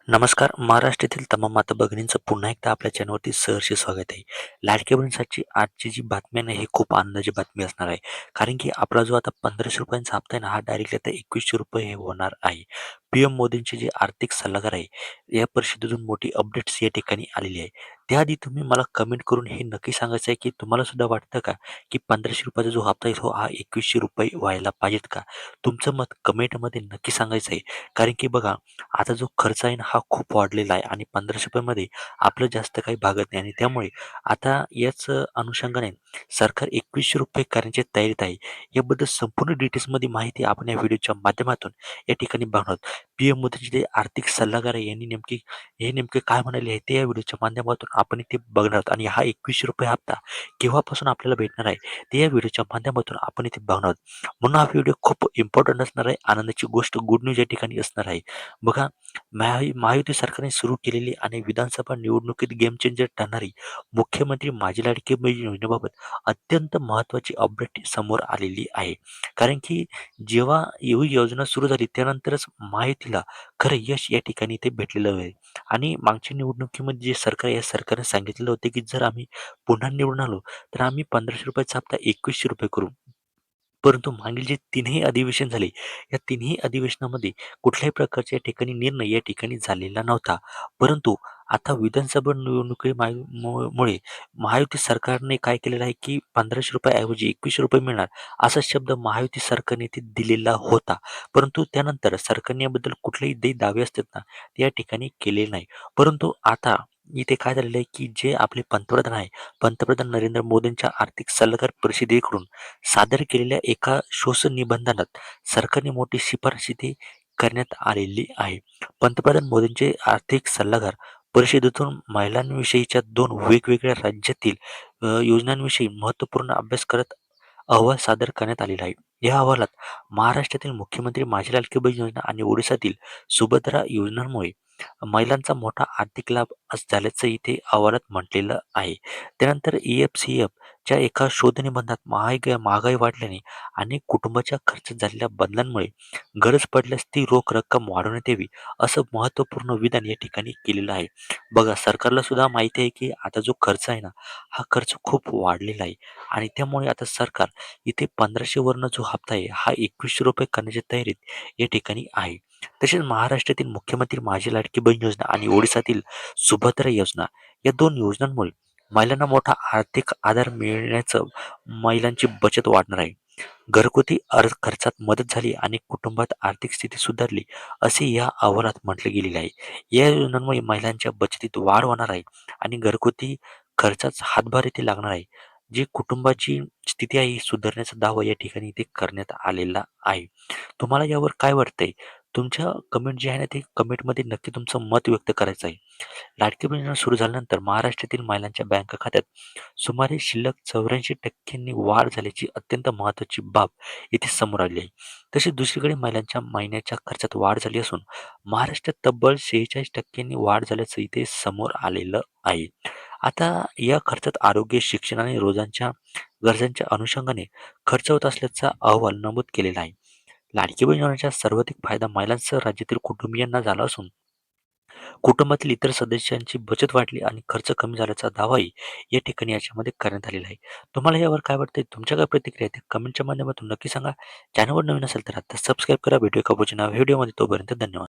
नमस्कार. महाराष्ट्रातील तमाम माता भगिनींचं पुन्हा एकदा आपल्या चॅनलवरती सहर्ष स्वागत आहे. लाडक्या बहिणींसाठी आजची जी बातमी आहे ना, ही खूप आनंदाची बातमी असणार आहे. कारण की आपला जो आता ₹1500 हप्ता आहे ना, हा डायरेक्टली आता ₹2100 हे होणार आहे. पी-एम मोदींचे जे आर्थिक सल्लागार आहे, या परिषदेतून मोठी अपडेट्स या ठिकाणी आलेली आहे. त्याआधी तुम्ही मला कमेंट करून हे नक्की सांगायचं आहे, की तुम्हाला सुद्धा वाटतं का, की ₹1500 चा जो हप्ता आहे, तो हा ₹2100 व्हायला पाहिजेत का? तुमचं मत कमेंटमध्ये नक्की सांगायचं आहे. कारण की बघा, आता जो खर्च आहे ना हा खूप वाढलेला आहे आणि ₹1500 मध्ये आपलं जास्त काही भागत नाही आणि त्यामुळे आता याच अनुषंगाने सरकार ₹2100 करण्याच्या तयारीत आहे. याबद्दल संपूर्ण डिटेल्समध्ये माहिती आपण या व्हिडिओच्या माध्यमातून या ठिकाणी बघणार आहोत. पी-एम मोदींचे जे आर्थिक सल्लागार आहे यांनी नेमके काय म्हणाले आहे ते या व्हिडिओच्या माध्यमातून आपण इथे बघणार आहोत आणि हा ₹2100 हप्ता केव्हापासून आपल्याला भेटणार आहे ते या व्हिडिओच्या माध्यमातून आपण इथे बघणार आहोत. म्हणून हा व्हिडिओ खूप इम्पॉर्टंट असणार आहे. आनंदाची गोष्ट गुड न्यूज या ठिकाणी असणार आहे. बघा, महायुती सरकारने सुरू केलेली आणि विधानसभा निवडणुकीत गेम चेंजर ठरणारी मुख्यमंत्री माझी लाडकी बहीण योजनेबाबत अत्यंत महत्त्वाची अपडेट समोर आलेली आहे. कारण की जेव्हा ही योजना सुरू झाली त्यानंतरच महायुतीला खरं यश या ठिकाणी ते भेटलेलं आहे. आणि मागच्या निवडणुकीमध्ये जे सरकार आहे, या सरकारने सांगितलेलं होते की जर आम्ही पुन्हा निवडून आलो तर आम्ही ₹1500 चा हप्ता ₹2100 करू. परंतु मागील जे तिन्ही अधिवेशन झाले, या तिन्ही अधिवेशनामध्ये कुठल्याही प्रकारच्या या ठिकाणी निर्णय या ठिकाणी झालेला नव्हता. परंतु आता विधानसभा मुळे महायुती सरकारने काय केलेलं आहे, की ₹1500 ऐवजी ₹2100 मिळणार असा शब्द महायुती सरकारने इथे दिलेला होता. परंतु त्यानंतर सरकारने याबद्दल कुठलेही जे दावे असतात ना, ते या ठिकाणी केले नाही. परंतु आता इथे काय झालेलं आहे, की जे आपले पंतप्रधान आहे, पंतप्रधान नरेंद्र मोदींच्या आर्थिक सल्लागार परिषदेकडून सादर केलेल्या एका निबंधनात सरकारने मोठी शिफारस इथे करण्यात आलेली आहे. पंतप्रधान मोदींचे आर्थिक सल्लागार परिषदेतून महिलांविषयीच्या 2 वेगवेगळ्या राज्यातील योजनांविषयी महत्त्वपूर्ण अभ्यास करत अहवाल सादर करण्यात आलेला आहे. या अहवालात महाराष्ट्रातील मुख्यमंत्री माझी लाडकी बहीण योजना आणि ओडिशातील सुभद्रा योजनांमुळे महिलांचा मोठा आर्थिक लाभ झाल्याचं इथे अहवालात म्हटलेलं आहे. त्यानंतर EFCF च्या एका शोधनिबंधात महागाई वाढल्याने आणि कुटुंबाच्या खर्चात झालेल्या बदलांमुळे गरज पडल्यास ती रोख रक्कम वाढवण्यात यावी असं महत्त्वपूर्ण विधान या ठिकाणी केलेलं आहे. बघा, सरकारला सुद्धा माहिती आहे की आता जो खर्च आहे ना, हा खर्च खूप वाढलेला आहे आणि त्यामुळे आता सरकार इथे 1500 वरनं जो हप्ता आहे हा ₹2100 करण्याच्या तयारीत या ठिकाणी आहे. तसेच महाराष्ट्रातील मुख्यमंत्री माझी लाडकी बहीण योजना आणि ओडिसातील सुभद्रा योजना या 2 योजनांमुळे महिलांना मोठा आर्थिक आधार मिळण्याचं महिलांची बचत वाढणार आहे. घरगुती खर्चात मदत झाली आणि कुटुंबात आर्थिक स्थिती सुधारली असे या अहवालात म्हटले गेलेले आहे. या योजनांमुळे महिलांच्या बचतीत वाढ होणार आहे आणि घरगुती खर्चाचा हातभार इथे लागणार आहे. जी कुटुंबाची स्थिती आहे ही सुधारण्याचा दावा या ठिकाणी इथे करण्यात आलेला आहे. तुम्हाला यावर काय वाटतंय? तुमच्या कमेंट जे आहे ना, ते कमेंटमध्ये नक्की तुमचं मत व्यक्त करायचं आहे. लाडकी बहीण योजना सुरू झाल्यानंतर महाराष्ट्रातील महिलांच्या बँक खात्यात सुमारे शिल्लक 84% वाढ झाल्याची अत्यंत महत्त्वाची बाब इथे समोर आली आहे. तसेच दुसरीकडे महिलांच्या महिन्याच्या खर्चात वाढ झाली असून महाराष्ट्रात तब्बल 46% वाढ झाल्याचं इथे समोर आलेलं आहे. आता या खर्चात आरोग्य, शिक्षण आणि रोजांच्या गरजांच्या अनुषंगाने खर्च होत असल्याचा अहवाल नमूद केलेला आहे. लाडकी बहीण योजनेचा सर्वाधिक फायदा महिलांसह राज्यातील कुटुंबियांना झाला असून कुटुंबातील इतर सदस्यांची बचत वाढली आणि खर्च कमी झाल्याचा दावाही या ठिकाणी याच्यामध्ये करण्यात आलेला आहे. तुम्हाला यावर काय वाटतंय? तुमच्या काय प्रतिक्रिया आहेत? कमेंटच्या माध्यमातून नक्की सांगा. चॅनलवर नवीन असेल तर आता सबस्क्राईब करा. भेटूया एका पुढच्या नव्या व्हिडिओमध्ये. तोपर्यंत धन्यवाद.